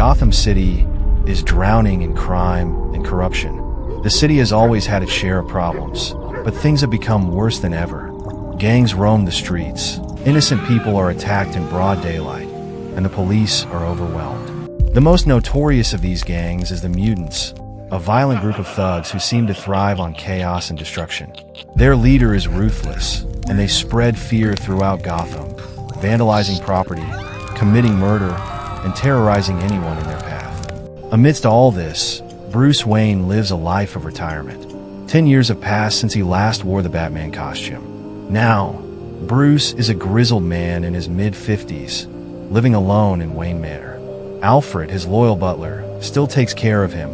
Gotham City is drowning in crime and corruption. The city has always had its share of problems, but things have become worse than ever. Gangs roam the streets, innocent people are attacked in broad daylight, and the police are overwhelmed. The most notorious of these gangs is the Mutants, a violent group of thugs who seem to thrive on chaos and destruction. Their leader is Ruthless, and they spread fear throughout Gotham, vandalizing property, committing murder, and terrorizing anyone in their path. Amidst all this, Bruce Wayne lives a life of retirement. 10 years have passed since he last wore the Batman costume. Now, Bruce is a grizzled man in his mid-50s, living alone in Wayne Manor. Alfred, his loyal butler, still takes care of him,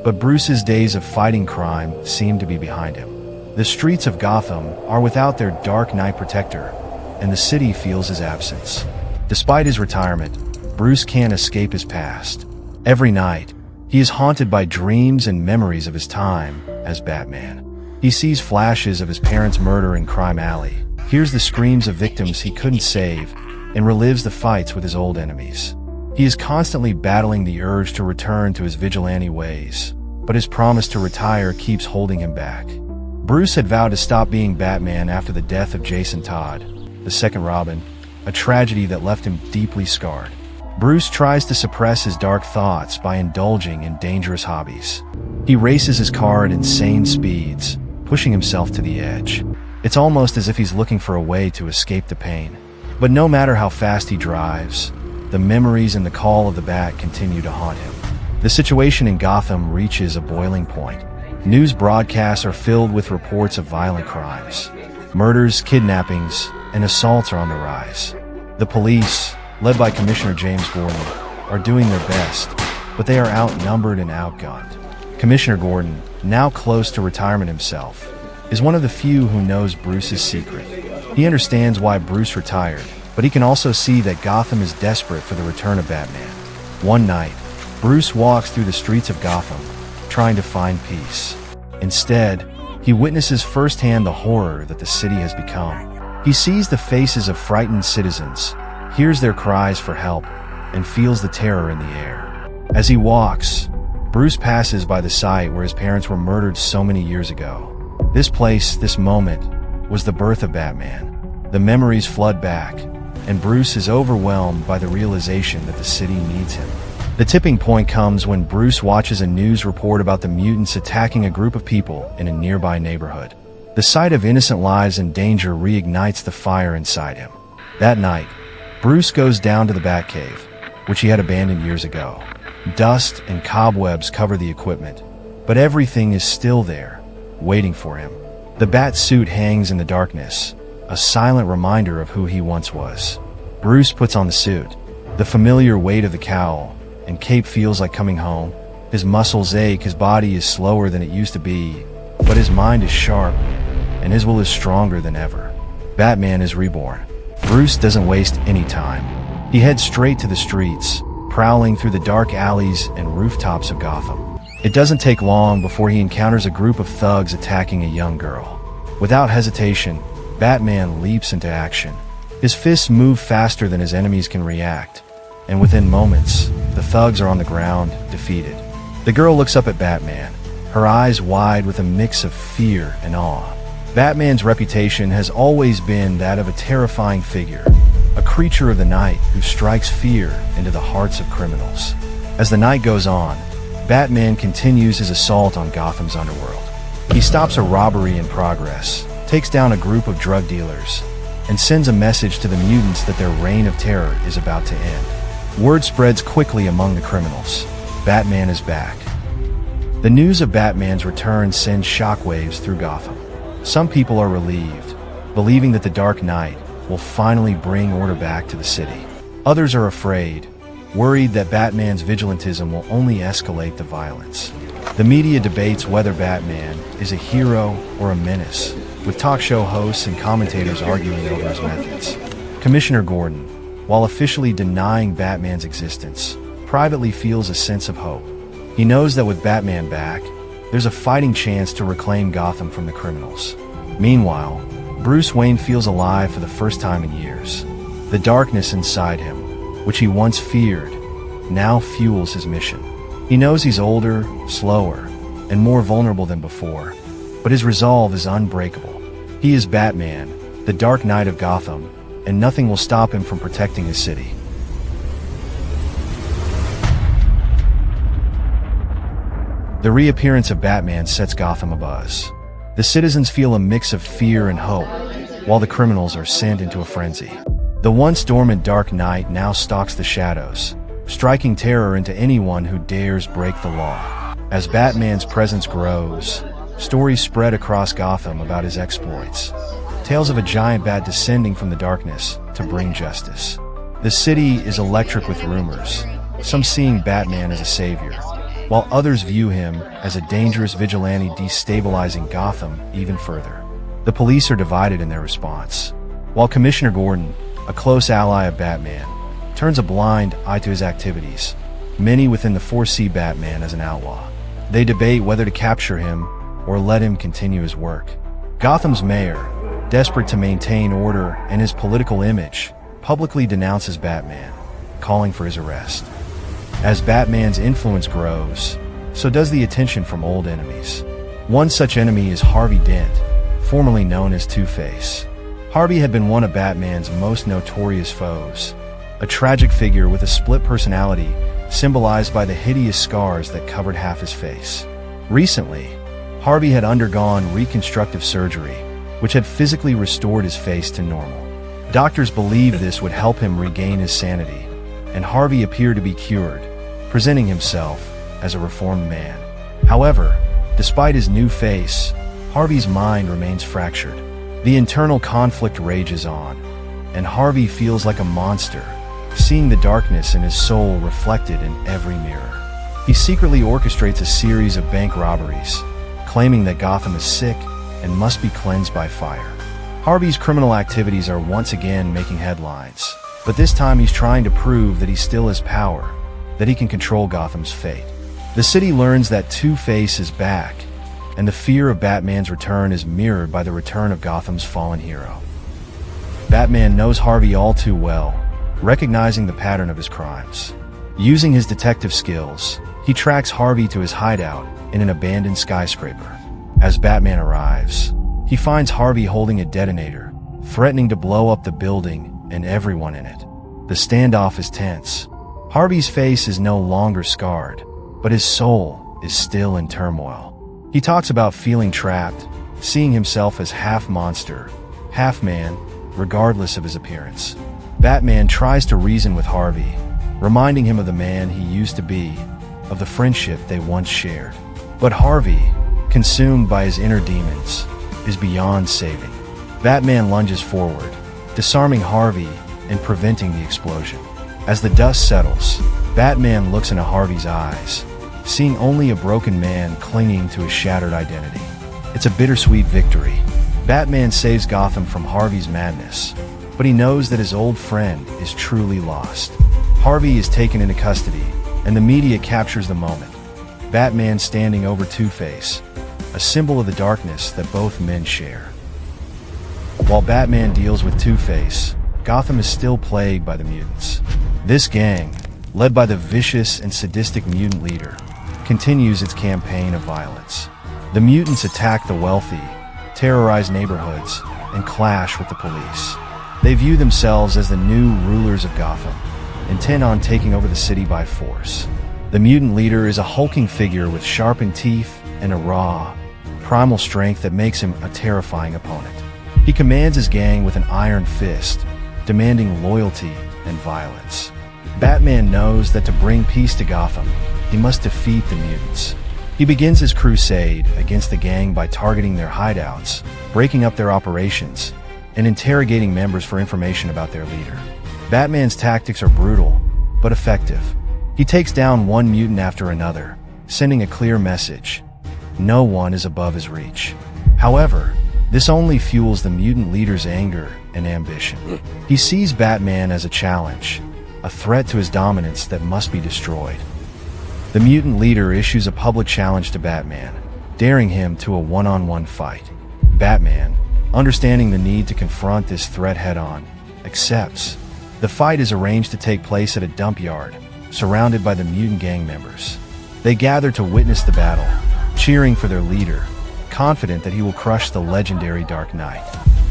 but Bruce's days of fighting crime seem to be behind him. The streets of Gotham are without their Dark Knight protector, and the city feels his absence. Despite his retirement, Bruce can't escape his past. Every night, he is haunted by dreams and memories of his time as Batman. He sees flashes of his parents' murder in Crime Alley, hears the screams of victims he couldn't save, and relives the fights with his old enemies. He is constantly battling the urge to return to his vigilante ways, but his promise to retire keeps holding him back. Bruce had vowed to stop being Batman after the death of Jason Todd, the second Robin, a tragedy that left him deeply scarred. Bruce tries to suppress his dark thoughts by indulging in dangerous hobbies. He races his car at insane speeds, pushing himself to the edge. It's almost as if he's looking for a way to escape the pain. But no matter how fast he drives, the memories and the call of the Bat continue to haunt him. The situation in Gotham reaches a boiling point. News broadcasts are filled with reports of violent crimes. Murders, kidnappings, and assaults are on the rise. The police, led by Commissioner James Gordon, are doing their best, but they are outnumbered and outgunned. Commissioner Gordon, now close to retirement himself, is one of the few who knows Bruce's secret. He understands why Bruce retired, but he can also see that Gotham is desperate for the return of Batman. One night, Bruce walks through the streets of Gotham, trying to find peace. Instead, he witnesses firsthand the horror that the city has become. He sees the faces of frightened citizens, hears their cries for help, and feels the terror in the air. As he walks, Bruce passes by the site where his parents were murdered so many years ago. This place, this moment, was the birth of Batman. The memories flood back, and Bruce is overwhelmed by the realization that the city needs him. The tipping point comes when Bruce watches a news report about the mutants attacking a group of people in a nearby neighborhood. The sight of innocent lives in danger reignites the fire inside him. That night, Bruce goes down to the Batcave, which he had abandoned years ago. Dust and cobwebs cover the equipment, but everything is still there, waiting for him. The bat suit hangs in the darkness, a silent reminder of who he once was. Bruce puts on the suit. The familiar weight of the cowl and cape feels like coming home. His muscles ache, his body is slower than it used to be, but his mind is sharp, and his will is stronger than ever. Batman is reborn. Bruce doesn't waste any time. He heads straight to the streets, prowling through the dark alleys and rooftops of Gotham. It doesn't take long before he encounters a group of thugs attacking a young girl. Without hesitation, Batman leaps into action. His fists move faster than his enemies can react, and within moments, the thugs are on the ground, defeated. The girl looks up at Batman, her eyes wide with a mix of fear and awe. Batman's reputation has always been that of a terrifying figure, a creature of the night who strikes fear into the hearts of criminals. As the night goes on, Batman continues his assault on Gotham's underworld. He stops a robbery in progress, takes down a group of drug dealers, and sends a message to the mutants that their reign of terror is about to end. Word spreads quickly among the criminals. Batman is back. The news of Batman's return sends shockwaves through Gotham. Some people are relieved, believing that the Dark Knight will finally bring order back to the city. Others are afraid, worried that Batman's vigilantism will only escalate the violence. The media debates whether Batman is a hero or a menace, with talk show hosts and commentators arguing over his methods. Commissioner Gordon, while officially denying Batman's existence, privately feels a sense of hope. He knows that with Batman back, there's a fighting chance to reclaim Gotham from the criminals. Meanwhile, Bruce Wayne feels alive for the first time in years. The darkness inside him, which he once feared, now fuels his mission. He knows he's older, slower, and more vulnerable than before, but his resolve is unbreakable. He is Batman, the Dark Knight of Gotham, and nothing will stop him from protecting his city. The reappearance of Batman sets Gotham abuzz. The citizens feel a mix of fear and hope, while the criminals are sent into a frenzy. The once dormant Dark Knight now stalks the shadows, striking terror into anyone who dares break the law. As Batman's presence grows, stories spread across Gotham about his exploits. Tales of a giant bat descending from the darkness to bring justice. The city is electric with rumors, some seeing Batman as a savior, while others view him as a dangerous vigilante destabilizing Gotham even further. The police are divided in their response, while Commissioner Gordon, a close ally of Batman, turns a blind eye to his activities. Many within the force see Batman as an outlaw. They debate whether to capture him or let him continue his work. Gotham's mayor, desperate to maintain order and his political image, publicly denounces Batman, calling for his arrest. As Batman's influence grows, so does the attention from old enemies. One such enemy is Harvey Dent, formerly known as Two-Face. Harvey had been one of Batman's most notorious foes, a tragic figure with a split personality symbolized by the hideous scars that covered half his face. Recently, Harvey had undergone reconstructive surgery, which had physically restored his face to normal. Doctors believed this would help him regain his sanity, and Harvey appeared to be cured, presenting himself as a reformed man. However, despite his new face, Harvey's mind remains fractured. The internal conflict rages on, and Harvey feels like a monster, seeing the darkness in his soul reflected in every mirror. He secretly orchestrates a series of bank robberies, claiming that Gotham is sick and must be cleansed by fire. Harvey's criminal activities are once again making headlines, but this time he's trying to prove that he still has power, that he can control Gotham's fate. The city learns that Two-Face is back, and the fear of Batman's return is mirrored by the return of Gotham's fallen hero. Batman knows Harvey all too well, recognizing the pattern of his crimes. Using his detective skills, he tracks Harvey to his hideout in an abandoned skyscraper. As Batman arrives, he finds Harvey holding a detonator, threatening to blow up the building and everyone in it. The standoff is tense. Harvey's face is no longer scarred, but his soul is still in turmoil. He talks about feeling trapped, seeing himself as half monster, half man, regardless of his appearance. Batman tries to reason with Harvey, reminding him of the man he used to be, of the friendship they once shared. But Harvey, consumed by his inner demons, is beyond saving. Batman lunges forward, disarming Harvey and preventing the explosion. As the dust settles, Batman looks into Harvey's eyes, seeing only a broken man clinging to his shattered identity. It's a bittersweet victory. Batman saves Gotham from Harvey's madness, but he knows that his old friend is truly lost. Harvey is taken into custody, and the media captures the moment. Batman standing over Two-Face, a symbol of the darkness that both men share. While Batman deals with Two-Face, Gotham is still plagued by the mutants. This gang, led by the vicious and sadistic mutant leader, continues its campaign of violence. The mutants attack the wealthy, terrorize neighborhoods, and clash with the police. They view themselves as the new rulers of Gotham, intent on taking over the city by force. The mutant leader is a hulking figure with sharpened teeth and a raw, primal strength that makes him a terrifying opponent. He commands his gang with an iron fist, demanding loyalty and violence. Batman knows that to bring peace to Gotham, he must defeat the mutants. He begins his crusade against the gang by targeting their hideouts, breaking up their operations, and interrogating members for information about their leader. Batman's tactics are brutal, but effective. He takes down one mutant after another, sending a clear message: no one is above his reach. However, this only fuels the mutant leader's anger and ambition. He sees Batman as a challenge, a threat to his dominance that must be destroyed. The mutant leader issues a public challenge to Batman, daring him to a one-on-one fight. Batman, understanding the need to confront this threat head-on, accepts. The fight is arranged to take place at a dump yard, surrounded by the mutant gang members. They gather to witness the battle, cheering for their leader, confident that he will crush the legendary Dark Knight.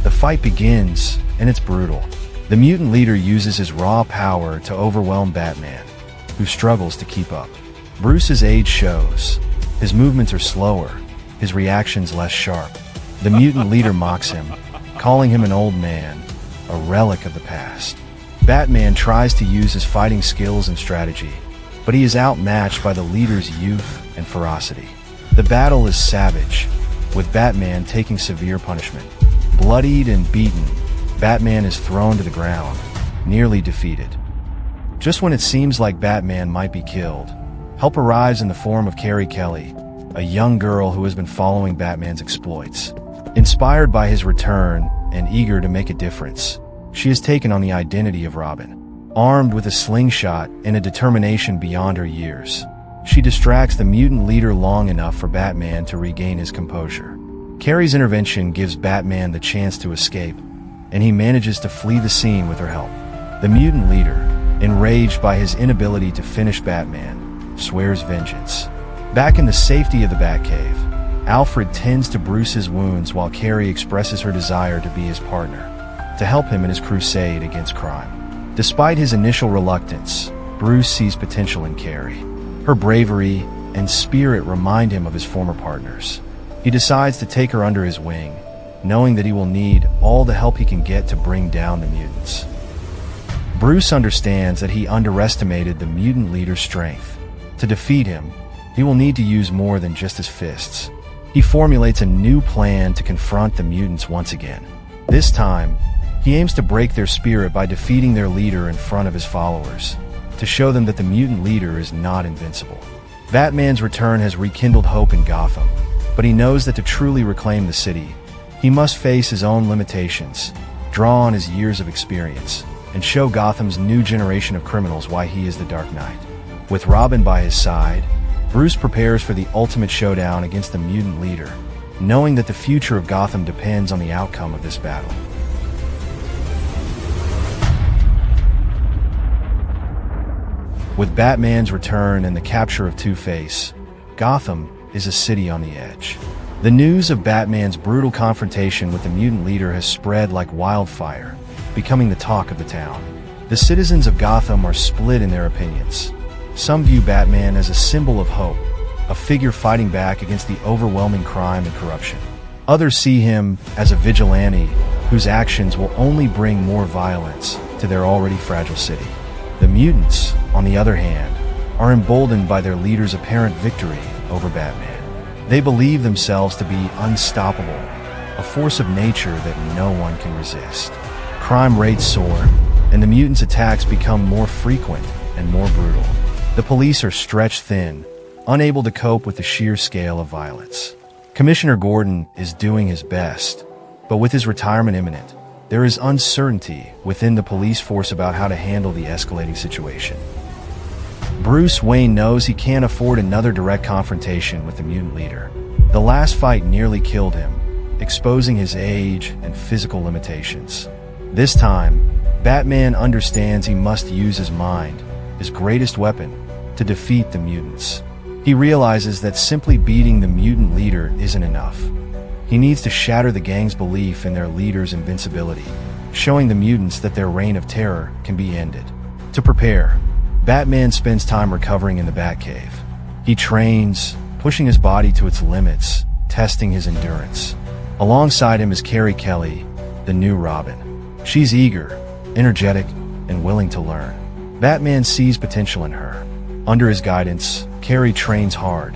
The fight begins, and it's brutal. The mutant leader uses his raw power to overwhelm Batman, who struggles to keep up. Bruce's age shows. His movements are slower, his reactions less sharp. The mutant leader mocks him, calling him an old man, a relic of the past. Batman tries to use his fighting skills and strategy, but he is outmatched by the leader's youth and ferocity. The battle is savage, with Batman taking severe punishment. Bloodied and beaten, Batman is thrown to the ground, nearly defeated. Just when it seems like Batman might be killed, help arrives in the form of Carrie Kelly, a young girl who has been following Batman's exploits. Inspired by his return and eager to make a difference, she has taken on the identity of Robin. Armed with a slingshot and a determination beyond her years, she distracts the mutant leader long enough for Batman to regain his composure. Carrie's intervention gives Batman the chance to escape, and he manages to flee the scene with her help. The mutant leader, enraged by his inability to finish Batman, swears vengeance. Back in the safety of the Batcave, Alfred tends to Bruce's wounds while Carrie expresses her desire to be his partner, to help him in his crusade against crime. Despite his initial reluctance, Bruce sees potential in Carrie. Her bravery and spirit remind him of his former partners. He decides to take her under his wing, knowing that he will need all the help he can get to bring down the mutants. Bruce understands that he underestimated the mutant leader's strength. To defeat him, he will need to use more than just his fists. He formulates a new plan to confront the mutants once again. This time, he aims to break their spirit by defeating their leader in front of his followers, to show them that the mutant leader is not invincible. Batman's return has rekindled hope in Gotham, but he knows that to truly reclaim the city, he must face his own limitations, draw on his years of experience, and show Gotham's new generation of criminals why he is the Dark Knight. With Robin by his side, Bruce prepares for the ultimate showdown against the mutant leader, knowing that the future of Gotham depends on the outcome of this battle. With Batman's return and the capture of Two-Face, Gotham is a city on the edge. The news of Batman's brutal confrontation with the mutant leader has spread like wildfire, becoming the talk of the town. The citizens of Gotham are split in their opinions. Some view Batman as a symbol of hope, a figure fighting back against the overwhelming crime and corruption. Others see him as a vigilante whose actions will only bring more violence to their already fragile city. The mutants, on the other hand, are emboldened by their leader's apparent victory over Batman. They believe themselves to be unstoppable, a force of nature that no one can resist. Crime rates soar, and the mutants' attacks become more frequent and more brutal. The police are stretched thin, unable to cope with the sheer scale of violence. Commissioner Gordon is doing his best, but with his retirement imminent, there is uncertainty within the police force about how to handle the escalating situation. Bruce Wayne knows he can't afford another direct confrontation with the mutant leader. The last fight nearly killed him, exposing his age and physical limitations. This time, Batman understands he must use his mind, his greatest weapon, to defeat the mutants. He realizes that simply beating the mutant leader isn't enough. He needs to shatter the gang's belief in their leader's invincibility, showing the mutants that their reign of terror can be ended. To prepare, Batman spends time recovering in the Batcave. He trains, pushing his body to its limits, testing his endurance. Alongside him is Carrie Kelly, the new Robin. She's eager, energetic, and willing to learn. Batman sees potential in her. Under his guidance, Carrie trains hard,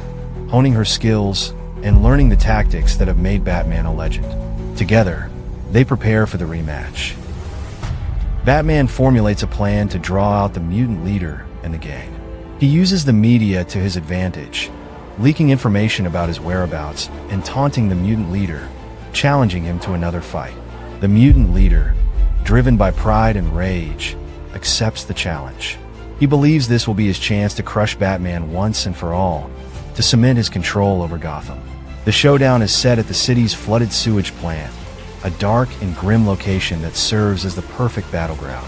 honing her skills and learning the tactics that have made Batman a legend. Together, they prepare for the rematch. Batman formulates a plan to draw out the mutant leader and the gang. He uses the media to his advantage, leaking information about his whereabouts and taunting the mutant leader, challenging him to another fight. The mutant leader, driven by pride and rage, accepts the challenge. He believes this will be his chance to crush Batman once and for all, to cement his control over Gotham. The showdown is set at the city's flooded sewage plant, a dark and grim location that serves as the perfect battleground.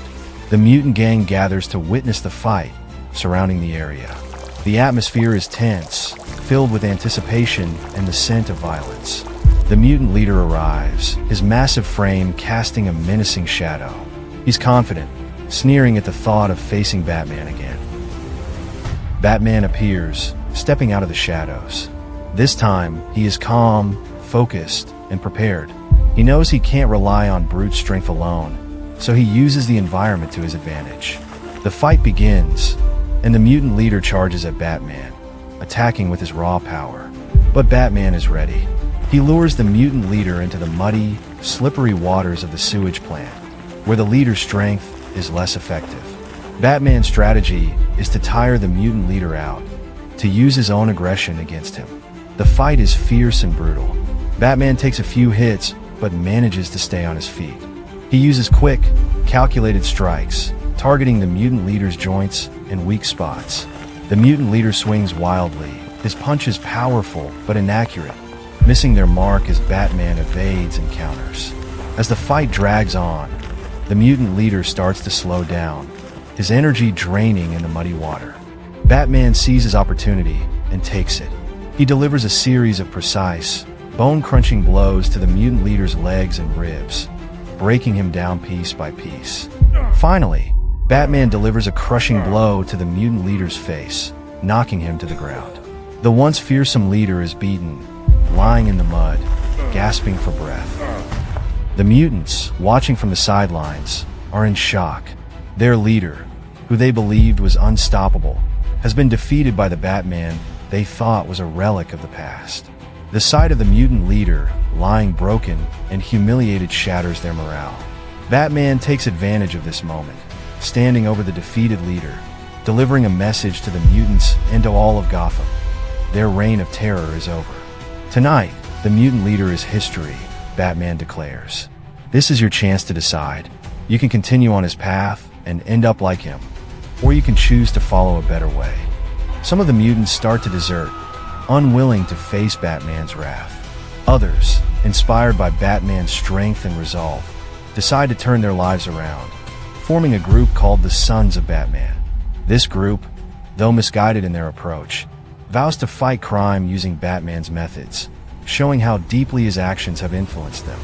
The mutant gang gathers to witness the fight, surrounding the area. The atmosphere is tense, filled with anticipation and the scent of violence. The mutant leader arrives, his massive frame casting a menacing shadow. He's confident, sneering at the thought of facing Batman again. Batman appears, stepping out of the shadows. This time, he is calm, focused, and prepared. He knows he can't rely on brute strength alone, so he uses the environment to his advantage. The fight begins, and the mutant leader charges at Batman, attacking with his raw power. But Batman is ready. He lures the mutant leader into the muddy, slippery waters of the sewage plant, where the leader's strength is less effective. Batman's strategy is to tire the mutant leader out, to use his own aggression against him. The fight is fierce and brutal. Batman takes a few hits, but manages to stay on his feet. He uses quick, calculated strikes, targeting the mutant leader's joints and weak spots. The mutant leader swings wildly, his punches powerful but inaccurate, missing their mark as Batman evades and counters. As the fight drags on, the mutant leader starts to slow down, his energy draining in the muddy water. Batman sees his opportunity and takes it. He delivers a series of precise, bone-crunching blows to the mutant leader's legs and ribs, breaking him down piece by piece. Finally, Batman delivers a crushing blow to the mutant leader's face, knocking him to the ground. The once fearsome leader is beaten, lying in the mud, gasping for breath. The mutants, watching from the sidelines, are in shock. Their leader, who they believed was unstoppable, has been defeated by the Batman they thought was a relic of the past. The sight of the mutant leader, lying broken and humiliated, shatters their morale. Batman takes advantage of this moment, standing over the defeated leader, delivering a message to the mutants and to all of Gotham. Their reign of terror is over. Tonight, the mutant leader is history, Batman declares. This is your chance to decide. You can continue on his path and end up like him, or you can choose to follow a better way. Some of the mutants start to desert, unwilling to face Batman's wrath. Others, inspired by Batman's strength and resolve, decide to turn their lives around, forming a group called the Sons of Batman. This group, though misguided in their approach, vows to fight crime using Batman's methods, showing how deeply his actions have influenced them.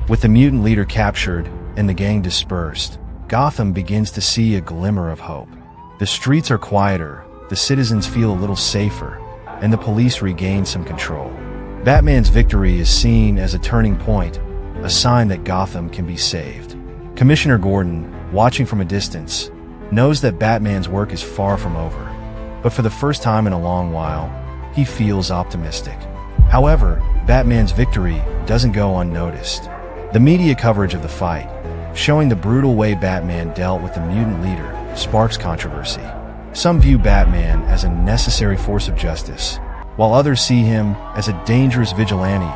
With the mutant leader captured and the gang dispersed, Gotham begins to see a glimmer of hope. The streets are quieter, the citizens feel a little safer, and the police regain some control. Batman's victory is seen as a turning point, a sign that Gotham can be saved. Commissioner Gordon, watching from a distance, knows that Batman's work is far from over, but for the first time in a long while, he feels optimistic. However, Batman's victory doesn't go unnoticed. The media coverage of the fight, showing the brutal way Batman dealt with the mutant leader, sparks controversy. Some view Batman as a necessary force of justice, while others see him as a dangerous vigilante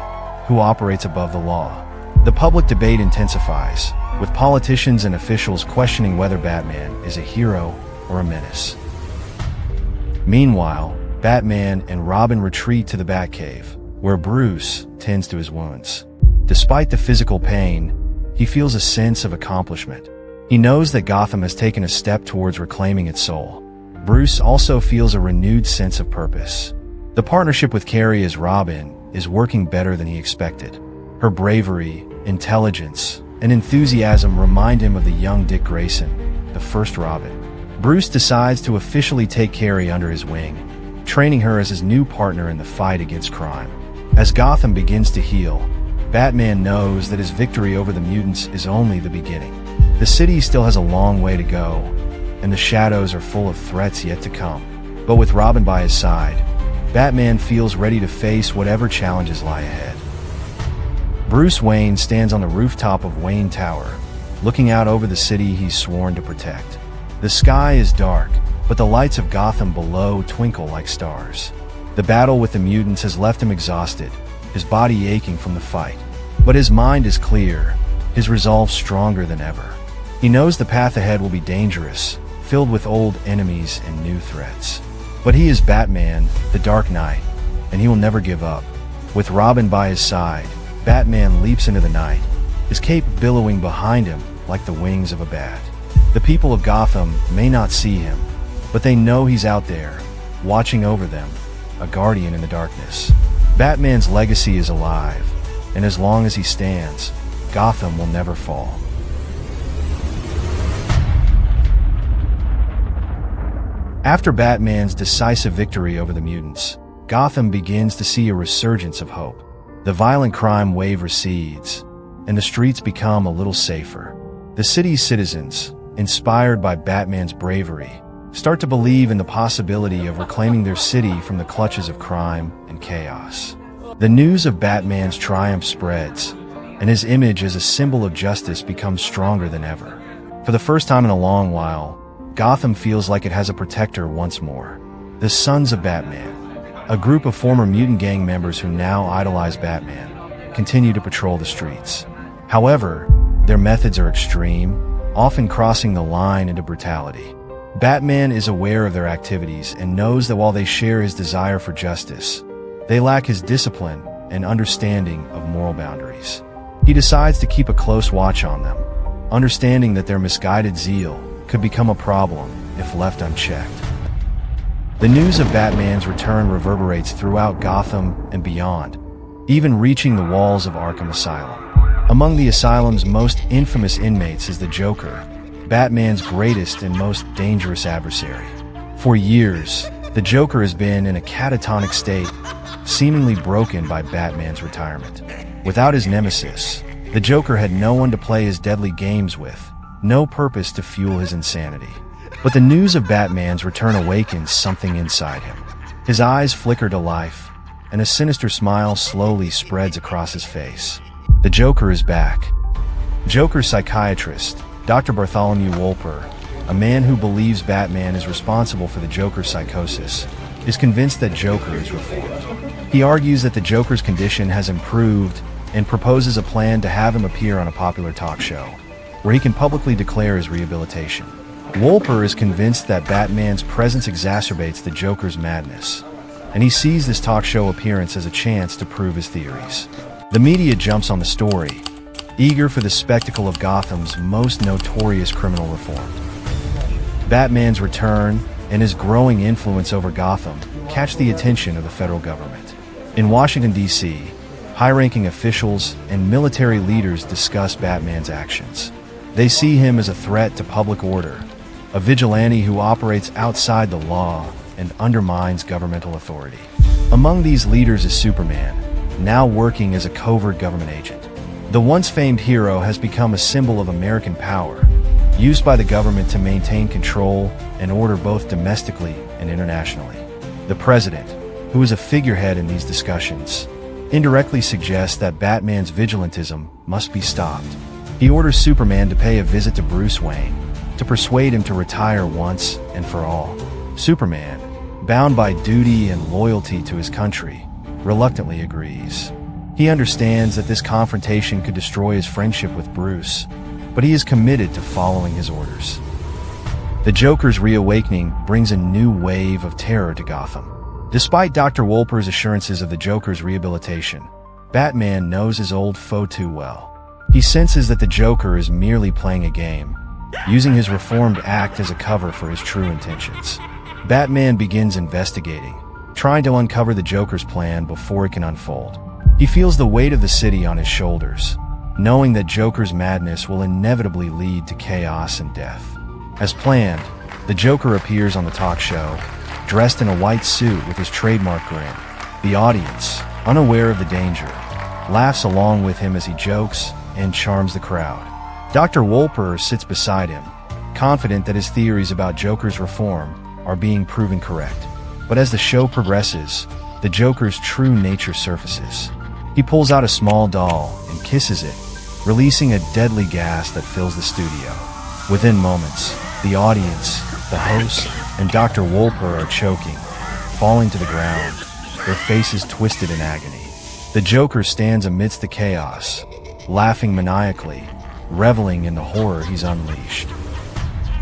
who operates above the law. The public debate intensifies, with politicians and officials questioning whether Batman is a hero or a menace. Meanwhile, Batman and Robin retreat to the Batcave, where Bruce tends to his wounds. Despite the physical pain, he feels a sense of accomplishment. He knows that Gotham has taken a step towards reclaiming its soul. Bruce also feels a renewed sense of purpose. The partnership with Carrie as Robin is working better than he expected. Her bravery, intelligence, and enthusiasm remind him of the young Dick Grayson, the first Robin. Bruce decides to officially take Carrie under his wing, training her as his new partner in the fight against crime. As Gotham begins to heal, Batman knows that his victory over the mutants is only the beginning. The city still has a long way to go, and the shadows are full of threats yet to come. But with Robin by his side, Batman feels ready to face whatever challenges lie ahead. Bruce Wayne stands on the rooftop of Wayne Tower, looking out over the city he's sworn to protect. The sky is dark, but the lights of Gotham below twinkle like stars. The battle with the mutants has left him exhausted, his body aching from the fight. But his mind is clear, his resolve stronger than ever. He knows the path ahead will be dangerous, filled with old enemies and new threats. But he is Batman, the Dark Knight, and he will never give up. With Robin by his side, Batman leaps into the night, his cape billowing behind him like the wings of a bat. The people of Gotham may not see him, but they know he's out there, watching over them, a guardian in the darkness. Batman's legacy is alive, and as long as he stands, Gotham will never fall. After Batman's decisive victory over the mutants, Gotham begins to see a resurgence of hope. The violent crime wave recedes, and the streets become a little safer. The city's citizens, inspired by Batman's bravery, start to believe in the possibility of reclaiming their city from the clutches of crime and chaos. The news of Batman's triumph spreads, and his image as a symbol of justice becomes stronger than ever. For the first time in a long while, Gotham feels like it has a protector once more. The Sons of Batman, a group of former mutant gang members who now idolize Batman, continue to patrol the streets. However, their methods are extreme, often crossing the line into brutality. Batman is aware of their activities and knows that while they share his desire for justice, they lack his discipline and understanding of moral boundaries. He decides to keep a close watch on them, understanding that their misguided zeal could become a problem if left unchecked. The news of Batman's return reverberates throughout Gotham and beyond, even reaching the walls of Arkham Asylum. Among the asylum's most infamous inmates is the Joker, Batman's greatest and most dangerous adversary. For years, the Joker has been in a catatonic state, seemingly broken by Batman's retirement. Without his nemesis, the Joker had no one to play his deadly games with, no purpose to fuel his insanity. But the news of Batman's return awakens something inside him. His eyes flicker to life, and a sinister smile slowly spreads across his face. The Joker is back. Joker's psychiatrist, Dr. Bartholomew Wolper, a man who believes Batman is responsible for the Joker's psychosis, is convinced that Joker is reformed. He argues that the Joker's condition has improved and proposes a plan to have him appear on a popular talk show, where he can publicly declare his rehabilitation. Wolper is convinced that Batman's presence exacerbates the Joker's madness, and he sees this talk show appearance as a chance to prove his theories. The media jumps on the story, eager for the spectacle of Gotham's most notorious criminal reformed. Batman's return and his growing influence over Gotham catch the attention of the federal government. In Washington, D.C., high-ranking officials and military leaders discuss Batman's actions. They see him as a threat to public order, a vigilante who operates outside the law and undermines governmental authority. Among these leaders is Superman, now working as a covert government agent. The once famed hero has become a symbol of American power, used by the government to maintain control and order both domestically and internationally. The president, who is a figurehead in these discussions, indirectly suggests that Batman's vigilantism must be stopped. He orders Superman to pay a visit to Bruce Wayne, to persuade him to retire once and for all. Superman, bound by duty and loyalty to his country, reluctantly agrees. He understands that this confrontation could destroy his friendship with Bruce, but he is committed to following his orders. The Joker's reawakening brings a new wave of terror to Gotham. Despite Dr. Wolper's assurances of the Joker's rehabilitation, Batman knows his old foe too well. He senses that the Joker is merely playing a game, using his reformed act as a cover for his true intentions. Batman begins investigating, trying to uncover the Joker's plan before it can unfold. He feels the weight of the city on his shoulders, knowing that Joker's madness will inevitably lead to chaos and death. As planned, the Joker appears on the talk show, dressed in a white suit with his trademark grin. The audience, unaware of the danger, laughs along with him as he jokes and charms the crowd. Dr. Wolper sits beside him, confident that his theories about Joker's reform are being proven correct. But as the show progresses, the Joker's true nature surfaces. He pulls out a small doll and kisses it, releasing a deadly gas that fills the studio. Within moments, the audience, the host, and Dr. Wolper are choking, falling to the ground, their faces twisted in agony. The Joker stands amidst the chaos, laughing maniacally, reveling in the horror he's unleashed.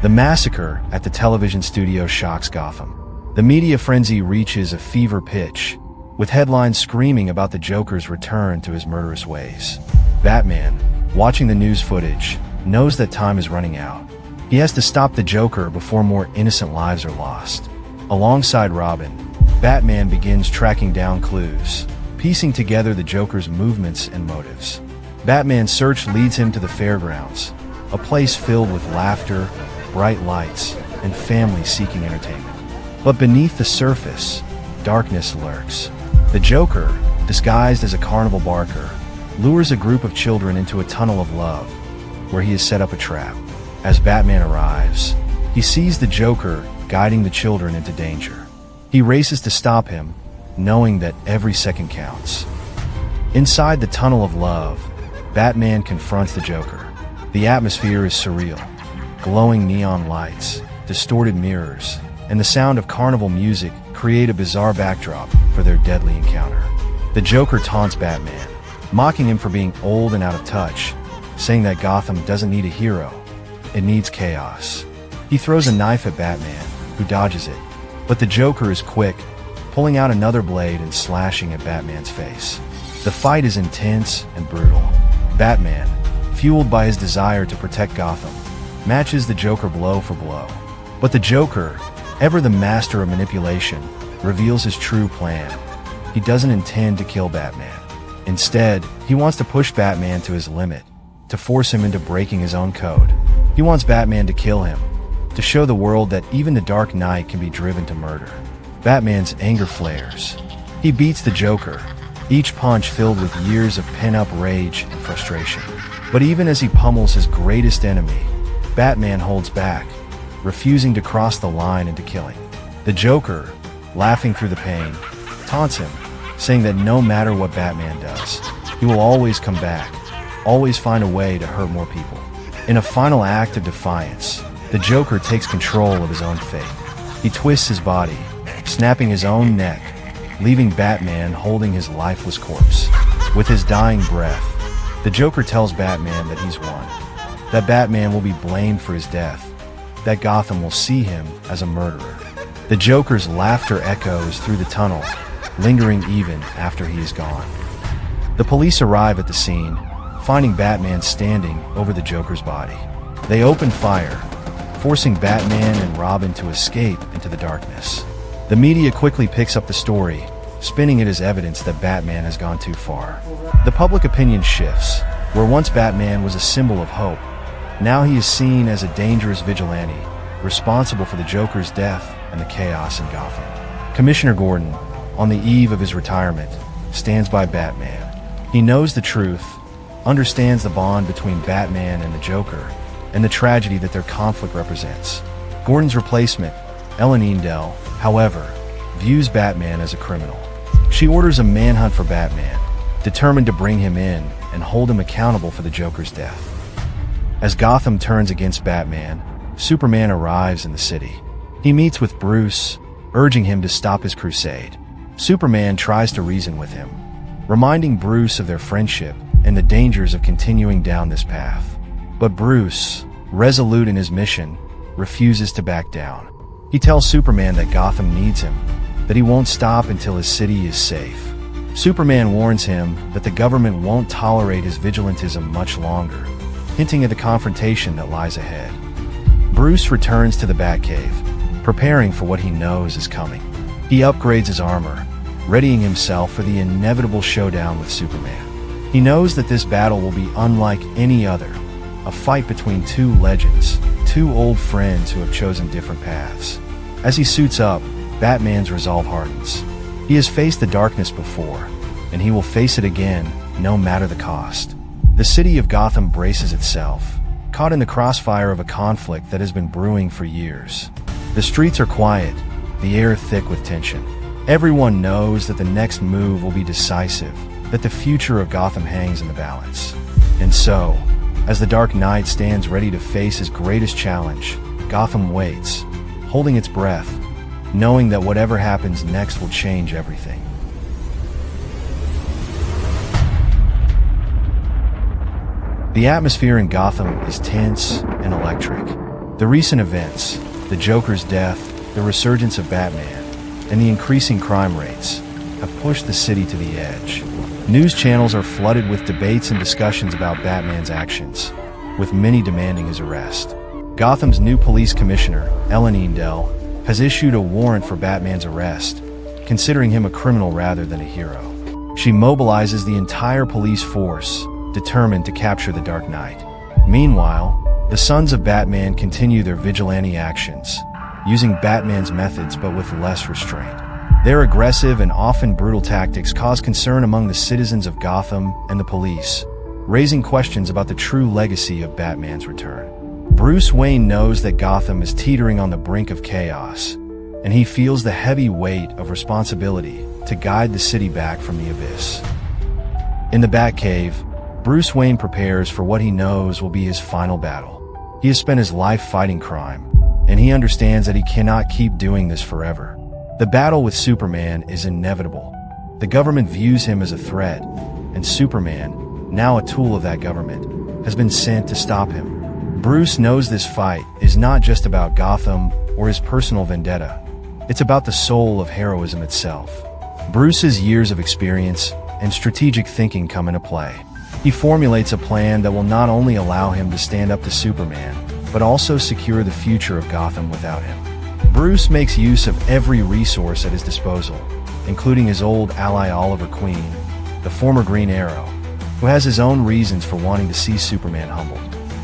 The massacre at the television studio shocks Gotham. The media frenzy reaches a fever pitch, with headlines screaming about the Joker's return to his murderous ways. Batman, watching the news footage, knows that time is running out. He has to stop the Joker before more innocent lives are lost. Alongside Robin, Batman begins tracking down clues, piecing together the Joker's movements and motives. Batman's search leads him to the fairgrounds, a place filled with laughter, bright lights, and families seeking entertainment. But beneath the surface, darkness lurks. The Joker, disguised as a carnival barker, lures a group of children into a tunnel of love, where he has set up a trap. As Batman arrives, he sees the Joker guiding the children into danger. He races to stop him, knowing that every second counts. Inside the tunnel of love, Batman confronts the Joker. The atmosphere is surreal. Glowing neon lights, distorted mirrors, and the sound of carnival music create a bizarre backdrop for their deadly encounter. The Joker taunts Batman, mocking him for being old and out of touch, saying that Gotham doesn't need a hero, it needs chaos. He throws a knife at Batman, who dodges it, but the Joker is quick, pulling out another blade and slashing at Batman's face. The fight is intense and brutal. Batman, fueled by his desire to protect Gotham, matches the Joker blow for blow. But the Joker, ever the master of manipulation, reveals his true plan. He doesn't intend to kill Batman. Instead, he wants to push Batman to his limit, to force him into breaking his own code. He wants Batman to kill him, to show the world that even the Dark Knight can be driven to murder. Batman's anger flares. He beats the Joker, each punch filled with years of pent-up rage and frustration. But even as he pummels his greatest enemy, Batman holds back, refusing to cross the line into killing. The Joker, laughing through the pain, taunts him, saying that no matter what Batman does, he will always come back, always find a way to hurt more people. In a final act of defiance, the Joker takes control of his own fate. He twists his body, snapping his own neck, leaving Batman holding his lifeless corpse. With his dying breath, the Joker tells Batman that he's won, that Batman will be blamed for his death, that Gotham will see him as a murderer. The Joker's laughter echoes through the tunnel, lingering even after he is gone. The police arrive at the scene, finding Batman standing over the Joker's body. They open fire, forcing Batman and Robin to escape into the darkness. The media quickly picks up the story, spinning it as evidence that Batman has gone too far. The public opinion shifts. Where once Batman was a symbol of hope, now he is seen as a dangerous vigilante, responsible for the Joker's death and the chaos in Gotham. Commissioner Gordon, on the eve of his retirement, stands by Batman. He knows the truth, understands the bond between Batman and the Joker, and the tragedy that their conflict represents. Gordon's replacement, Ellen Eendell, however, views Batman as a criminal. She orders a manhunt for Batman, determined to bring him in and hold him accountable for the Joker's death. As Gotham turns against Batman, Superman arrives in the city. He meets with Bruce, urging him to stop his crusade. Superman tries to reason with him, reminding Bruce of their friendship and the dangers of continuing down this path. But Bruce, resolute in his mission, refuses to back down. He tells Superman that Gotham needs him, that he won't stop until his city is safe. Superman warns him that the government won't tolerate his vigilantism much longer, hinting at the confrontation that lies ahead. Bruce returns to the Batcave, preparing for what he knows is coming. He upgrades his armor, readying himself for the inevitable showdown with Superman. He knows that this battle will be unlike any other, a fight between two legends, two old friends who have chosen different paths. As he suits up, Batman's resolve hardens. He has faced the darkness before, and he will face it again, no matter the cost. The city of Gotham braces itself, caught in the crossfire of a conflict that has been brewing for years. The streets are quiet, the air thick with tension. Everyone knows that the next move will be decisive, that the future of Gotham hangs in the balance. And so, as the Dark Knight stands ready to face his greatest challenge, Gotham waits, holding its breath, knowing that whatever happens next will change everything. The atmosphere in Gotham is tense and electric. The recent events, the Joker's death, the resurgence of Batman, and the increasing crime rates have pushed the city to the edge. News channels are flooded with debates and discussions about Batman's actions, with many demanding his arrest. Gotham's new police commissioner, Ellen Dell, has issued a warrant for Batman's arrest, considering him a criminal rather than a hero. She mobilizes the entire police force, determined to capture the Dark Knight. Meanwhile, the Sons of Batman continue their vigilante actions, using Batman's methods but with less restraint. Their aggressive and often brutal tactics cause concern among the citizens of Gotham and the police, raising questions about the true legacy of Batman's return. Bruce Wayne knows that Gotham is teetering on the brink of chaos, and he feels the heavy weight of responsibility to guide the city back from the abyss. In the Batcave, Bruce Wayne prepares for what he knows will be his final battle. He has spent his life fighting crime, and he understands that he cannot keep doing this forever. The battle with Superman is inevitable. The government views him as a threat, and Superman, now a tool of that government, has been sent to stop him. Bruce knows this fight is not just about Gotham or his personal vendetta. It's about the soul of heroism itself. Bruce's years of experience and strategic thinking come into play. He formulates a plan that will not only allow him to stand up to Superman, but also secure the future of Gotham without him. Bruce makes use of every resource at his disposal, including his old ally Oliver Queen, the former Green Arrow, who has his own reasons for wanting to see Superman humbled.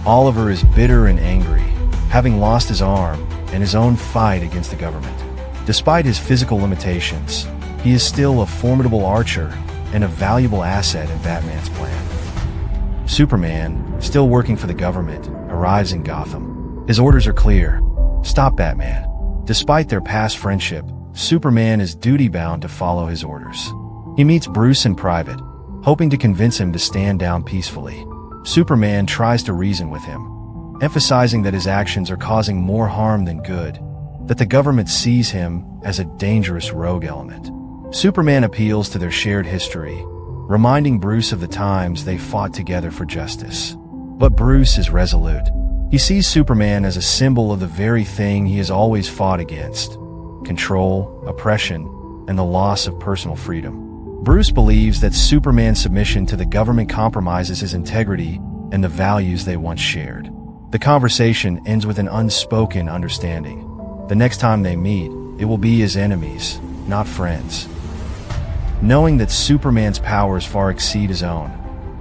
Oliver is bitter and angry, having lost his arm in his own fight against the government. Despite his physical limitations, he is still a formidable archer and a valuable asset in Batman's plan. Superman, still working for the government, arrives in Gotham. His orders are clear: stop Batman. Despite their past friendship, Superman is duty-bound to follow his orders. He meets Bruce in private, hoping to convince him to stand down peacefully. Superman tries to reason with him, emphasizing that his actions are causing more harm than good, that the government sees him as a dangerous rogue element. Superman appeals to their shared history, reminding Bruce of the times they fought together for justice. But Bruce is resolute. He sees Superman as a symbol of the very thing he has always fought against: control, oppression, and the loss of personal freedom. Bruce believes that Superman's submission to the government compromises his integrity and the values they once shared. The conversation ends with an unspoken understanding. The next time they meet, it will be as enemies, not friends. Knowing that Superman's powers far exceed his own,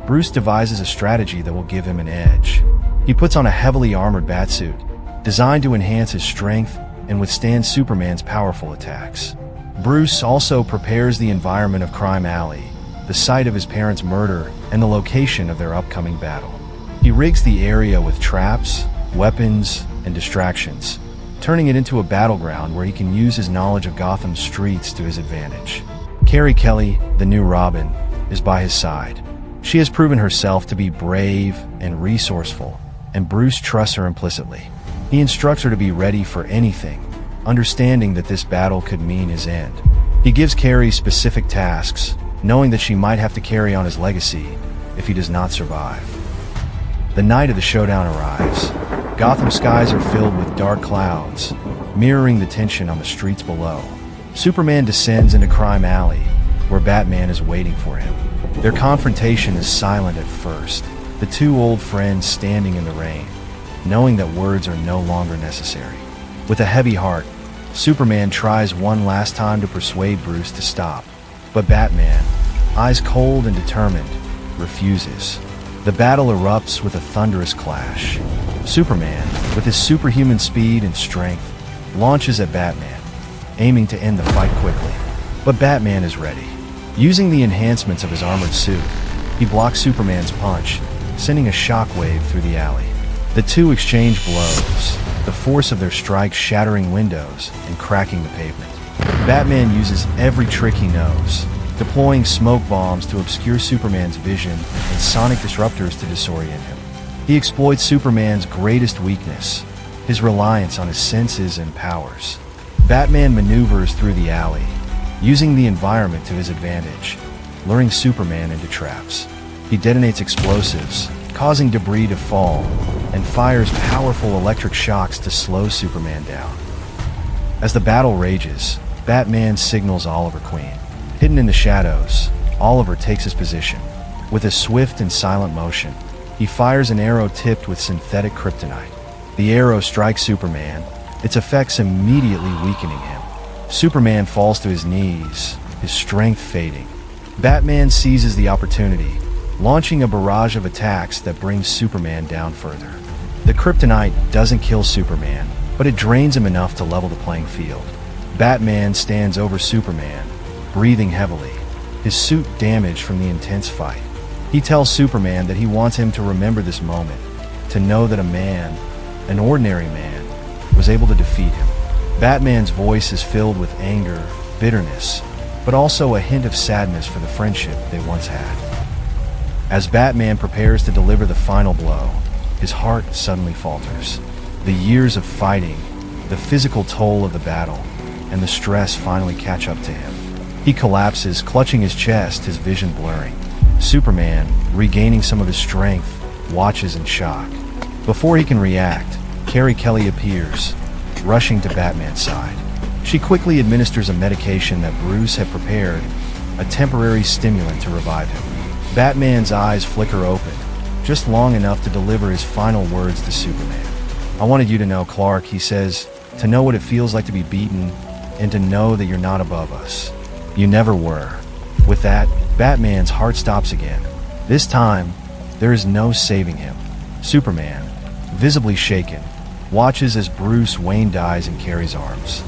Bruce devises a strategy that will give him an edge. He puts on a heavily armored batsuit, designed to enhance his strength and withstand Superman's powerful attacks. Bruce also prepares the environment of Crime Alley, the site of his parents' murder and the location of their upcoming battle. He rigs the area with traps, weapons, and distractions, turning it into a battleground where he can use his knowledge of Gotham's streets to his advantage. Carrie Kelly, the new Robin, is by his side. She has proven herself to be brave and resourceful, and Bruce trusts her implicitly. He instructs her to be ready for anything, understanding that this battle could mean his end. He gives Carrie specific tasks, knowing that she might have to carry on his legacy if he does not survive. The night of the showdown arrives. Gotham skies are filled with dark clouds, mirroring the tension on the streets below. Superman descends into Crime Alley, where Batman is waiting for him. Their confrontation is silent at first, the two old friends standing in the rain, knowing that words are no longer necessary. With a heavy heart, Superman tries one last time to persuade Bruce to stop, but Batman, eyes cold and determined, refuses. The battle erupts with a thunderous clash. Superman, with his superhuman speed and strength, launches at Batman, aiming to end the fight quickly. But Batman is ready. Using the enhancements of his armored suit, he blocks Superman's punch, sending a shockwave through the alley. The two exchange blows, the force of their strikes shattering windows and cracking the pavement. Batman uses every trick he knows, deploying smoke bombs to obscure Superman's vision and sonic disruptors to disorient him. He exploits Superman's greatest weakness, his reliance on his senses and powers. Batman maneuvers through the alley, using the environment to his advantage, luring Superman into traps. He detonates explosives, causing debris to fall, and fires powerful electric shocks to slow Superman down. As the battle rages, Batman signals Oliver Queen. Hidden in the shadows, Oliver takes his position. With a swift and silent motion, he fires an arrow tipped with synthetic kryptonite. The arrow strikes Superman, its effects immediately weakening him. Superman falls to his knees, his strength fading. Batman seizes the opportunity, launching a barrage of attacks that brings Superman down further. The kryptonite doesn't kill Superman, but it drains him enough to level the playing field. Batman stands over Superman, breathing heavily, his suit damaged from the intense fight. He tells Superman that he wants him to remember this moment, to know that a man, an ordinary man, was able to defeat him. Batman's voice is filled with anger, bitterness, but also a hint of sadness for the friendship they once had. As Batman prepares to deliver the final blow, his heart suddenly falters. The years of fighting, the physical toll of the battle, and the stress finally catch up to him. He collapses, clutching his chest, his vision blurring. Superman, regaining some of his strength, watches in shock. Before he can react, Carrie Kelly appears, rushing to Batman's side. She quickly administers a medication that Bruce had prepared, a temporary stimulant to revive him. Batman's eyes flicker open, just long enough to deliver his final words to Superman. "I wanted you to know, Clark," he says, "to know what it feels like to be beaten, and to know that you're not above us. You never were." With that, Batman's heart stops again. This time, there is no saving him. Superman, visibly shaken, watches as Bruce Wayne dies in Carrie's arms.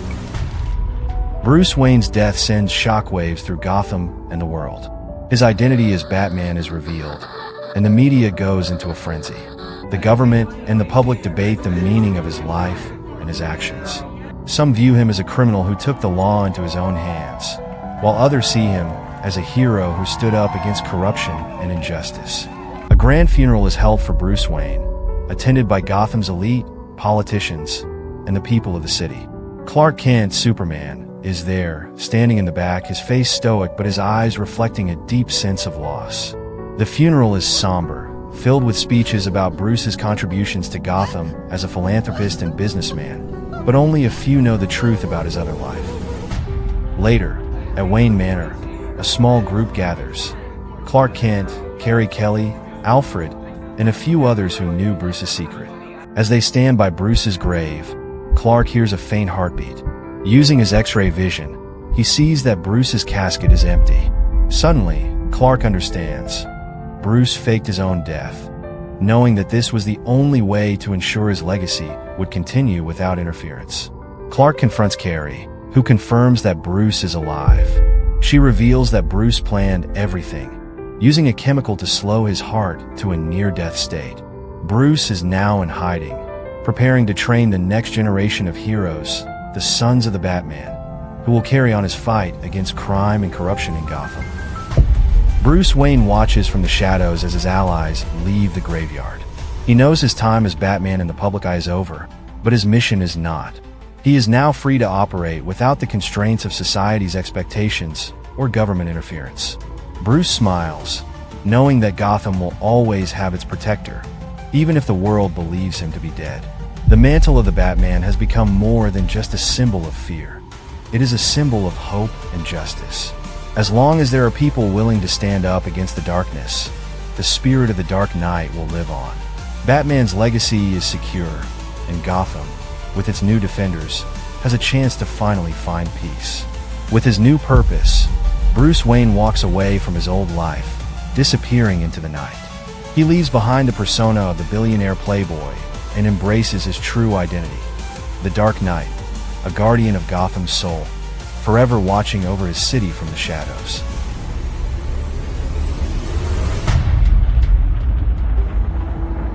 Bruce Wayne's death sends shockwaves through Gotham and the world. His identity as Batman is revealed, and the media goes into a frenzy. The government and the public debate the meaning of his life and his actions. Some view him as a criminal who took the law into his own hands, while others see him as a hero who stood up against corruption and injustice. A grand funeral is held for Bruce Wayne, attended by Gotham's elite, politicians, and the people of the city. Clark Kent, Superman, is there, standing in the back, his face stoic but his eyes reflecting a deep sense of loss. The funeral is somber, filled with speeches about Bruce's contributions to Gotham as a philanthropist and businessman, but only a few know the truth about his other life. Later, at Wayne Manor, a small group gathers. Clark Kent, Carrie Kelly, Alfred, and a few others who knew Bruce's secret. As they stand by Bruce's grave, Clark hears a faint heartbeat. Using his X-ray vision, he sees that Bruce's casket is empty. Suddenly, Clark understands. Bruce faked his own death, knowing that this was the only way to ensure his legacy would continue without interference. Clark confronts Carrie, who confirms that Bruce is alive. She reveals that Bruce planned everything, using a chemical to slow his heart to a near-death state. Bruce is now in hiding, preparing to train the next generation of heroes, the sons of the Batman, who will carry on his fight against crime and corruption in Gotham. Bruce Wayne watches from the shadows as his allies leave the graveyard. He knows his time as Batman in the public eye is over, but his mission is not. He is now free to operate without the constraints of society's expectations or government interference. Bruce smiles, knowing that Gotham will always have its protector, even if the world believes him to be dead. The mantle of the Batman has become more than just a symbol of fear. It is a symbol of hope and justice. As long as there are people willing to stand up against the darkness, the spirit of the Dark Knight will live on. Batman's legacy is secure, and Gotham, with its new defenders, has a chance to finally find peace. With his new purpose, Bruce Wayne walks away from his old life, disappearing into the night. He leaves behind the persona of the billionaire playboy and embraces his true identity, the Dark Knight, a guardian of Gotham's soul, forever watching over his city from the shadows.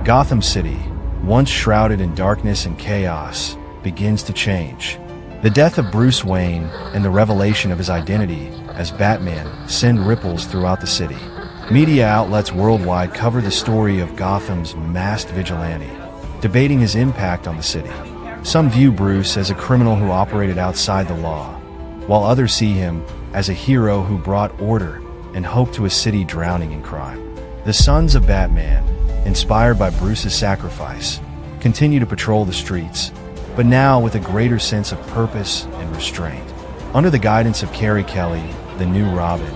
Gotham City, once shrouded in darkness and chaos, begins to change. The death of Bruce Wayne and the revelation of his identity as Batman send ripples throughout the city. Media outlets worldwide cover the story of Gotham's masked vigilante, debating his impact on the city. Some view Bruce as a criminal who operated outside the law, while others see him as a hero who brought order and hope to a city drowning in crime. The sons of Batman, inspired by Bruce's sacrifice, continue to patrol the streets, but now with a greater sense of purpose and restraint. Under the guidance of Carrie Kelly, the new Robin,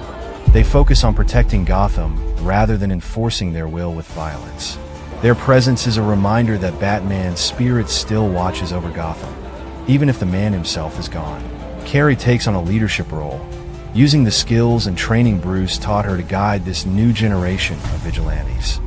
they focus on protecting Gotham rather than enforcing their will with violence. Their presence is a reminder that Batman's spirit still watches over Gotham, even if the man himself is gone. Carrie takes on a leadership role, using the skills and training Bruce taught her to guide this new generation of vigilantes.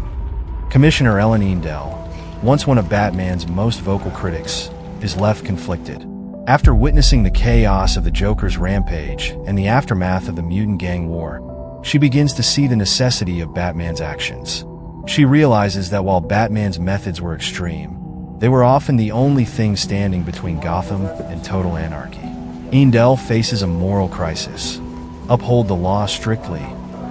Commissioner Ellen Eendell, once one of Batman's most vocal critics, is left conflicted. After witnessing the chaos of the Joker's rampage and the aftermath of the Mutant gang war, she begins to see the necessity of Batman's actions. She realizes that while Batman's methods were extreme, they were often the only thing standing between Gotham and total anarchy. Eendell faces a moral crisis: uphold the law strictly,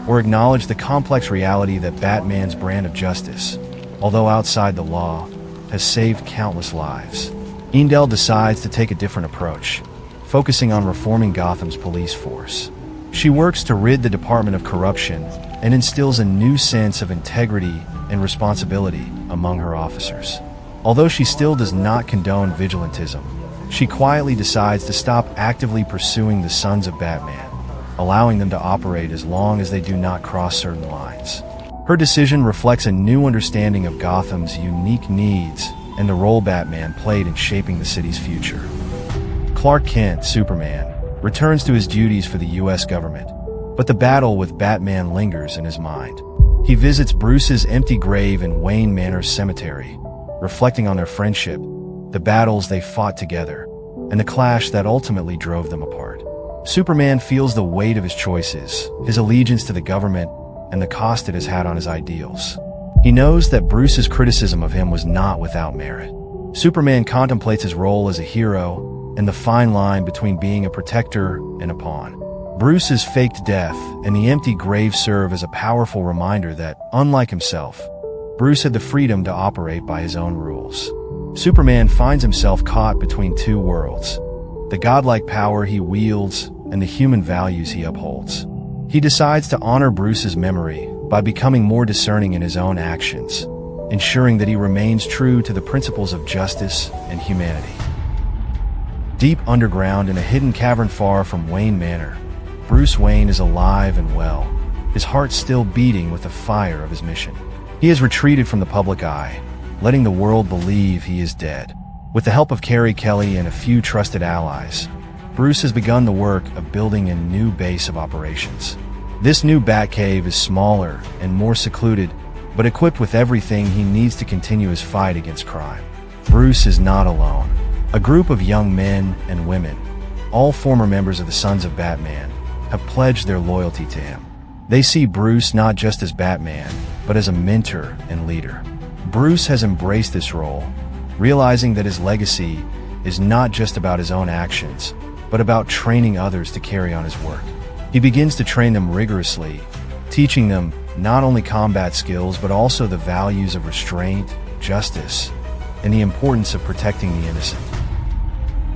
or acknowledge the complex reality that Batman's brand of justice, although outside the law, has saved countless lives. Eendell decides to take a different approach, focusing on reforming Gotham's police force. She works to rid the department of corruption and instills a new sense of integrity and responsibility among her officers. Although she still does not condone vigilantism, she quietly decides to stop actively pursuing the sons of Batman, allowing them to operate as long as they do not cross certain lines. Her decision reflects a new understanding of Gotham's unique needs and the role Batman played in shaping the city's future. Clark Kent, Superman, returns to his duties for the U.S. government, but the battle with Batman lingers in his mind. He visits Bruce's empty grave in Wayne Manor Cemetery, reflecting on their friendship, the battles they fought together, and the clash that ultimately drove them apart. Superman feels the weight of his choices, his allegiance to the government, and the cost it has had on his ideals. He knows that Bruce's criticism of him was not without merit. Superman contemplates his role as a hero and the fine line between being a protector and a pawn. Bruce's faked death and the empty grave serve as a powerful reminder that, unlike himself, Bruce had the freedom to operate by his own rules. Superman finds himself caught between two worlds: the godlike power he wields and the human values he upholds. He decides to honor Bruce's memory by becoming more discerning in his own actions, ensuring that he remains true to the principles of justice and humanity. Deep underground in a hidden cavern far from Wayne Manor, Bruce Wayne is alive and well, his heart still beating with the fire of his mission. He has retreated from the public eye, letting the world believe he is dead. With the help of Carrie Kelly and a few trusted allies, Bruce has begun the work of building a new base of operations. This new Batcave is smaller and more secluded, but equipped with everything he needs to continue his fight against crime. Bruce is not alone. A group of young men and women, all former members of the Sons of Batman, have pledged their loyalty to him. They see Bruce not just as Batman, but as a mentor and leader. Bruce has embraced this role, realizing that his legacy is not just about his own actions, but about training others to carry on his work. He begins to train them rigorously, teaching them not only combat skills but also the values of restraint, justice, and the importance of protecting the innocent.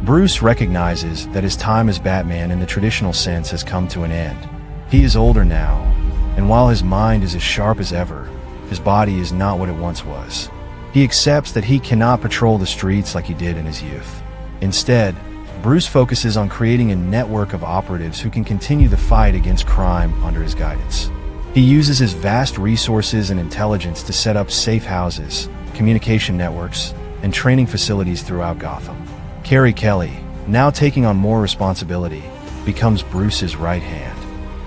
Bruce recognizes that his time as Batman in the traditional sense has come to an end. He is older now, and while his mind is as sharp as ever, his body is not what it once was. He accepts that he cannot patrol the streets like he did in his youth. Instead, Bruce focuses on creating a network of operatives who can continue the fight against crime under his guidance. He uses his vast resources and intelligence to set up safe houses, communication networks, and training facilities throughout Gotham. Carrie Kelly, now taking on more responsibility, becomes Bruce's right hand.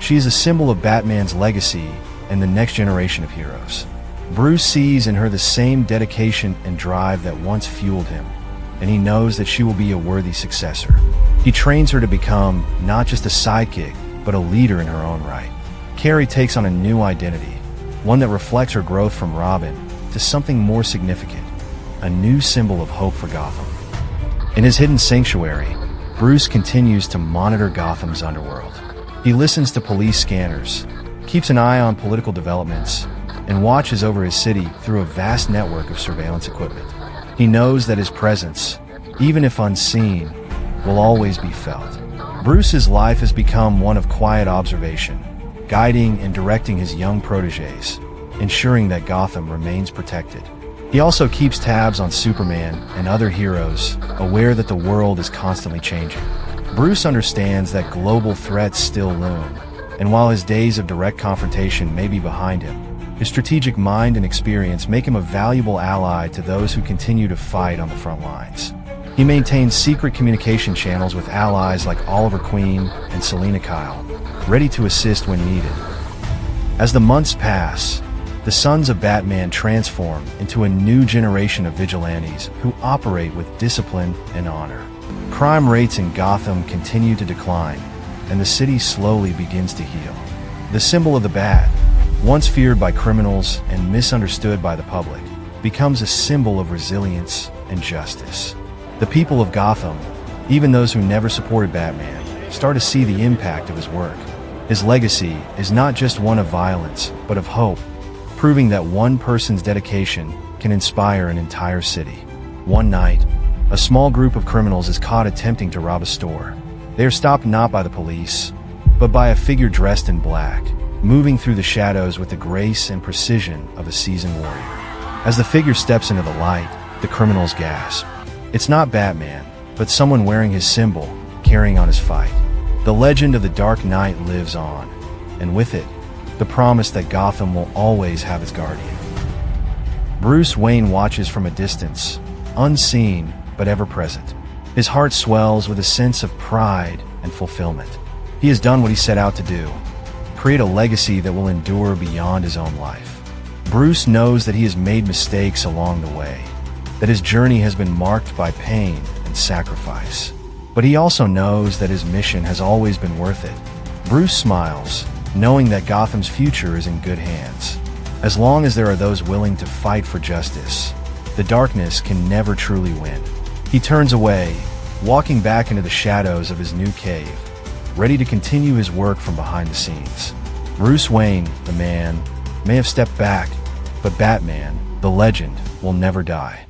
She is a symbol of Batman's legacy and the next generation of heroes. Bruce sees in her the same dedication and drive that once fueled him, and he knows that she will be a worthy successor. He trains her to become not just a sidekick, but a leader in her own right. Carrie takes on a new identity, one that reflects her growth from Robin to something more significant, a new symbol of hope for Gotham. In his hidden sanctuary, Bruce continues to monitor Gotham's underworld. He listens to police scanners, keeps an eye on political developments, and watches over his city through a vast network of surveillance equipment. He knows that his presence, even if unseen, will always be felt. Bruce's life has become one of quiet observation, guiding and directing his young protégés, ensuring that Gotham remains protected. He also keeps tabs on Superman and other heroes, aware that the world is constantly changing. Bruce understands that global threats still loom, and while his days of direct confrontation may be behind him, His strategic mind and experience make him a valuable ally to those who continue to fight on the front lines. He maintains secret communication channels with allies like Oliver Queen and Selina Kyle, ready to assist when needed. As the months pass, the sons of Batman transform into a new generation of vigilantes who operate with discipline and honor. Crime rates in Gotham continue to decline, and the city slowly begins to heal. The symbol of the Bat, once feared by criminals and misunderstood by the public, becomes a symbol of resilience and justice. The people of Gotham, even those who never supported Batman, start to see the impact of his work. His legacy is not just one of violence, but of hope, proving that one person's dedication can inspire an entire city. One night, a small group of criminals is caught attempting to rob a store. They are stopped not by the police, but by a figure dressed in black, moving through the shadows with the grace and precision of a seasoned warrior. As the figure steps into the light, the criminals gasp. It's not Batman, but someone wearing his symbol, carrying on his fight. The legend of the Dark Knight lives on, and with it, the promise that Gotham will always have its guardian. Bruce Wayne watches from a distance, unseen but ever present. His heart swells with a sense of pride and fulfillment. He has done what he set out to do, create a legacy that will endure beyond his own life. Bruce knows that he has made mistakes along the way, that his journey has been marked by pain and sacrifice. But he also knows that his mission has always been worth it. Bruce smiles, knowing that Gotham's future is in good hands. As long as there are those willing to fight for justice, the darkness can never truly win. He turns away, walking back into the shadows of his new cave, ready to continue his work from behind the scenes. Bruce Wayne, the man, may have stepped back, but Batman, the legend, will never die.